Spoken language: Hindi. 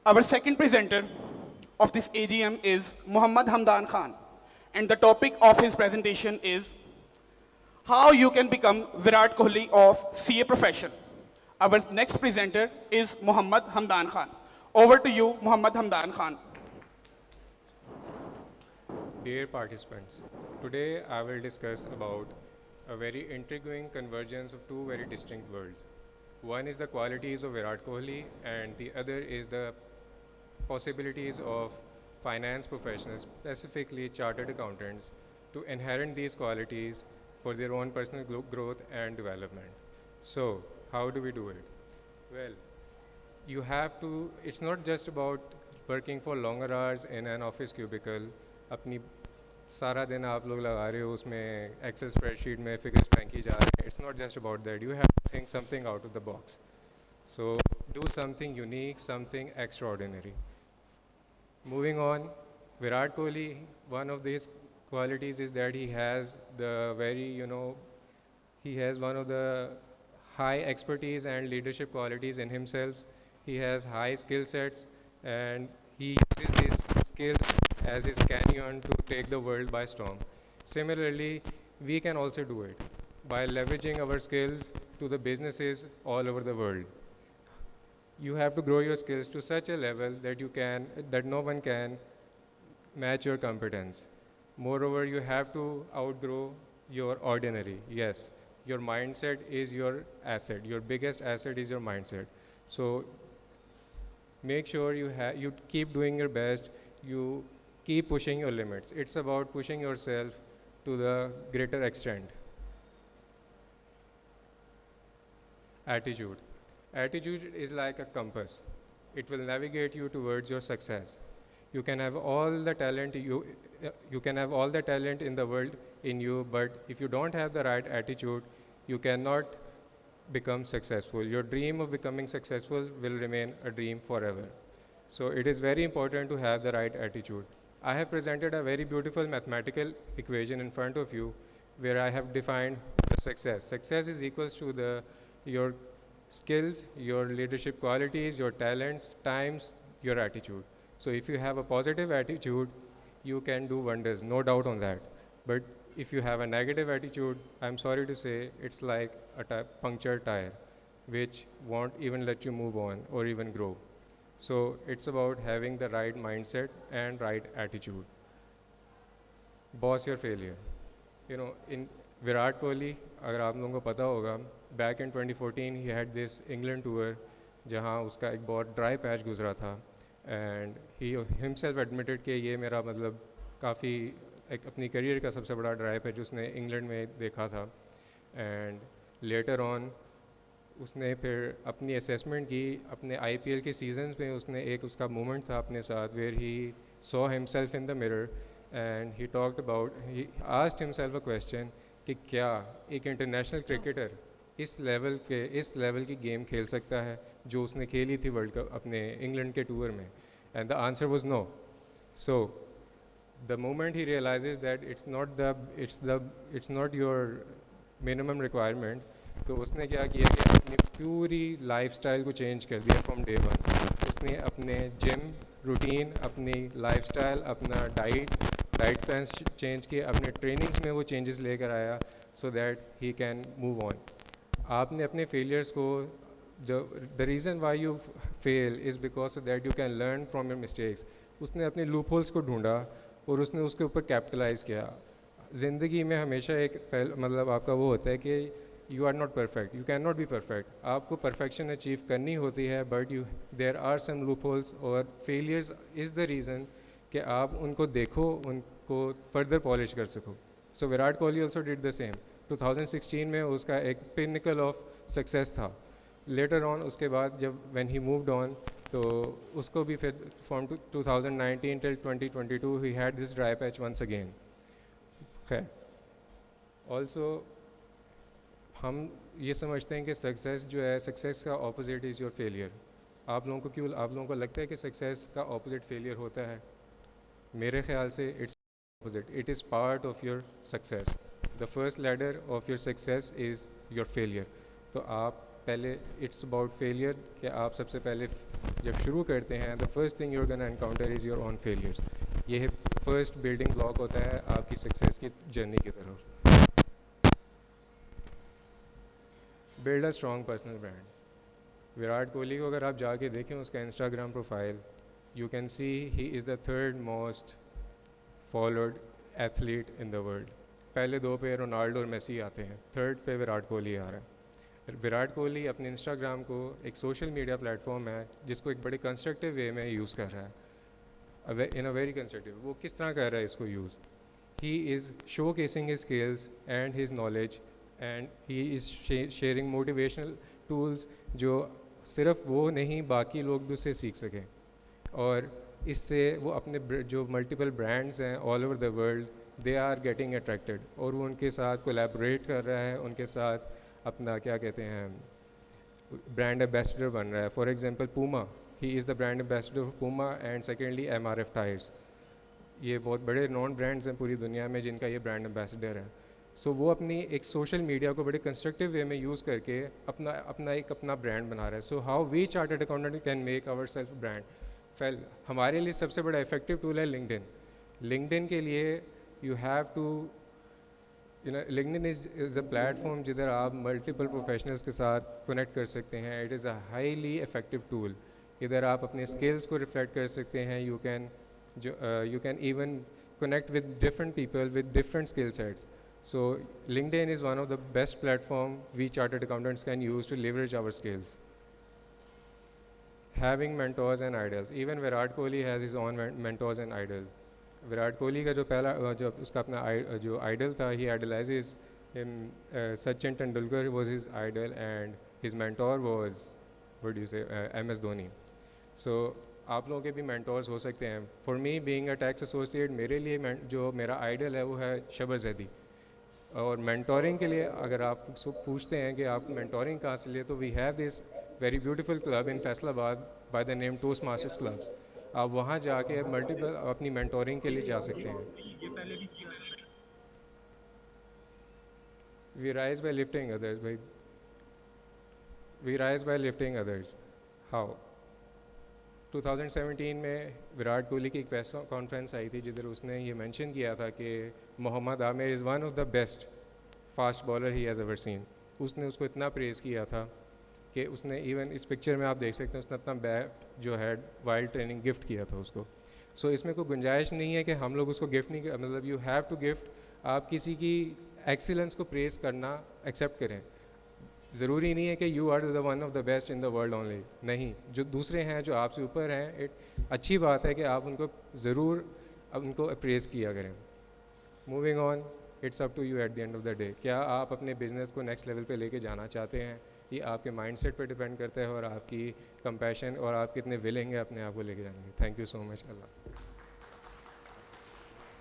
Our second presenter of this AGM is Muhammad Hamdan Khan, and the topic of his presentation is how you can become Virat Kohli of CA profession. Our next presenter is Muhammad Hamdan Khan. Over to you, Muhammad Hamdan Khan. Dear participants, today I will discuss about a very intriguing convergence of two very distinct worlds. One is the qualities of Virat Kohli and the other is the possibilities of finance professionals, specifically chartered accountants, to inherit these qualities for their own personal growth and development. So, how do we do it? Well, you have to, it's not just about working for longer hours in an office cubicle, अपनी सारा दिन आप लोग लगा रहे हो उसमें एक्सेल स्प्रेडशीट में फिगर्स फेंकी जा रहे हैं. It's not just about that. You have to think something out of the box. So do something unique, something extraordinary. Moving on, Virat Kohli, one of his qualities is that he has the he has one of the high expertise and leadership qualities in himself. He has high skill sets and he uses these skills as his canyon to take the world by storm. Similarly, we can also do it by leveraging our skills to the businesses all over the world. You have to grow your skills to such a level that no one can match your competence. Moreover, you have to outgrow your ordinary. Yes, your mindset is your asset. Your biggest asset is your mindset. So make sure you keep doing your best. You keep pushing your limits. It's about pushing yourself to the greater extent. Attitude. Attitude is like a compass. It will navigate you towards your success. You can have all the talent you can have all the talent in the world in you, but if you don't have the right attitude, you cannot become successful. Your dream of becoming successful will remain a dream forever. So it is very important to have the right attitude. I have presented a very beautiful mathematical equation in front of you where I have defined the success. Success is equals to your skills, your leadership qualities, your talents, times your attitude. So if you have a positive attitude, you can do wonders, no doubt on that. But if you have a negative attitude, I'm sorry to say, it's like a punctured tire, which won't even let you move on or even grow. So it's about having the right mindset and right attitude. Boss your failure. In Virat Kohli, अगर आप लोगों को पता होगा, back in 2014 he had this England tour, जहाँ उसका एक बहुत dry patch गुजरा था, and he himself admitted कि ये मेरा मतलब काफ़ी एक अपनी career का सबसे बड़ा dry patch उसने England में देखा था, and later on उसने फिर अपनी असेसमेंट की अपने IPL के सीजन्स में. उसने एक उसका मोमेंट था अपने साथ where he saw himself in the mirror and he asked himself a question कि क्या एक इंटरनेशनल क्रिकेटर इस लेवल की गेम खेल सकता है जो उसने खेली थी वर्ल्ड कप अपने इंग्लैंड के टूर में. And the answer was no. So the moment he realises that it's not your minimum requirement, तो उसने क्या किया कि अपनी पूरी लाइफस्टाइल को चेंज कर दिया फ्रॉम डे वन. उसने अपने जिम रूटीन, अपनी लाइफस्टाइल, अपना डाइट प्लान चेंज किए, अपने ट्रेनिंग्स में वो चेंजेस लेकर आया so that he can move on. आपने अपने फेलियर्स को the reason why you fail is because that you can learn from your mistakes. उसने अपने लूप होल्स को ढूंढा और उसने उसके ऊपर कैपिटलाइज़ किया. ज़िंदगी में हमेशा एक मतलब आपका वो होता है कि you are not perfect, you can not be perfect. आपको परफेक्शन अचीव करनी होती है, but there are some loopholes और फेलियर्स इज़ द रीज़न कि आप उनको देखो, उनको फर्दर पॉलिश कर सको. So Virat Kohli also did the same. 2016 में उसका एक पिनिकल ऑफ सक्सेस था. लेटर ऑन उसके बाद जब व्हेन ही मूव्ड ऑन, तो उसको भी फिर from 2019 till 2022 he had this dry patch once again. खैर, ऑल्सो हम ये समझते हैं कि सक्सेस जो है, सक्सेस का ऑपोजिट इज़ योर फेलियर. आप लोगों को लगता है कि सक्सेस का ऑपोजिट फेलियर होता है? मेरे ख्याल से it's opposite. It is part of your success. The first ladder of your success is your failure. तो आप पहले इट्स अबाउट फेलियर कि आप सबसे पहले जब शुरू करते हैं the first thing you're gonna encounter is your own failures. ये फर्स्ट बिल्डिंग ब्लॉक होता है आपकी सक्सेस की जर्नी की तरफ। Build a strong personal brand. Virat Kohli को अगर आप जाके देखें उसका Instagram profile, you can see he is the third most followed athlete in the world. पहले दो पे रोनाल्डो और मेसी आते हैं, थर्ड पे विराट कोहली आ रहा है। विराट कोहली अपने इंस्टाग्राम को एक सोशल मीडिया प्लेटफॉर्म है जिसको एक बड़े कंस्ट्रक्टिव वे में यूज़ कर रहा है, इन अ वेरी कंस्ट्रक्टिव। वो किस तरह कर रहा है इसको use? He is show casing his skills and his knowledge and he is sharing motivational tools जो सिर्फ वो नहीं बाकी लोग भी उससे सीख सकें। और इससे वो अपने जो मल्टीपल ब्रांड्स हैं all over the world they are getting attracted और वो उनके साथ कोलैबोरेट कर रहा है, उनके साथ अपना क्या कहते हैं ब्रांड एम्बेसडर बन रहा है। For example Puma, he is the brand ambassador of Puma and secondly MRF tyres. ये बहुत बड़े नॉन ब्रांड्स हैं पूरी दुनिया में जिनका ये ब्रांड एम्बेसडर है। सो वो अपनी एक सोशल मीडिया को बड़े कंस्ट्रक्टिव वे में यूज़ करके अपना ब्रांड बना रहा है। So how we chartered accountant can make our self brand. फेल हमारे लिए सबसे बड़ा इफेक्टिव टूल है लिंक्डइन। लिंक्डइन के लिए you have to LinkedIn is a platform जिधर आप मल्टीपल प्रोफेशनल्स के साथ कनेक्ट कर सकते हैं। It is a highly effective tool. इधर आप अपने स्किल्स को रिफ्लेक्ट कर सकते हैं। You can even connect with different people with different skill sets. So LinkedIn is one of the best platform we chartered accountants can use to leverage our skills. Having mentors and idols. Even Virat Kohli has his own mentors and idols. Virat Kohli का जो पहला जो उसका अपना जो आइडल था, ही idolises him. Sachin Tendulkar was his idol and his mentor was what you say MS Dhoni. So आप लोगों के भी मेंटोर्स हो सकते हैं। For me being a tax associate, मेरे लिए जो मेरा आइडल है वो है शबा ज़ैदी। और मेंटोरिंग के लिए अगर आप पूछते हैं कि आप मेंटोरिंग कहाँ से लिए, तो we have this very beautiful club in Faisalabad by the name toast masters clubs. आप वहाँ जाके मल्टीपल अपनी मेंटोरिंग के लिए जा सकते हैं। We rise by lifting others. भाई we rise by lifting others. How 2017 में विराट कोहली की एक प्रेस कॉन्फ्रेंस आई थी जिधर उसने ये मेंशन किया था कि Mohammad Amir is one of the best fast bowler he has ever seen. उसने उसको इतना प्रेज़ किया था कि उसने इवन इस पिक्चर में आप देख सकते हैं उसने अपना बैट जो है वाइल्ड ट्रेनिंग गिफ्ट किया था उसको। सो इसमें कोई गुंजाइश नहीं है कि हम लोग उसको गिफ्ट नहीं, मतलब यू हैव टू गिफ्ट। आप किसी की एक्सीलेंस को प्रेज़ करना एक्सेप्ट करें। ज़रूरी नहीं है कि you are the one of the best in the world only. नहीं, जो दूसरे हैं जो आपसे ऊपर हैं, अच्छी बात है कि आप उनको ज़रूर उनको अप्रेज़ किया करें। Moving on, it's up to you at the end of the day. क्या आप अपने बिज़नेस को नेक्स्ट लेवल पे लेके जाना चाहते हैं? ये आपके माइंडसेट पे डिपेंड करता है और आपकी कंपैशन और आप कितने विलिंग है अपने आप को लेके जाने की। Thank you so much. Allah.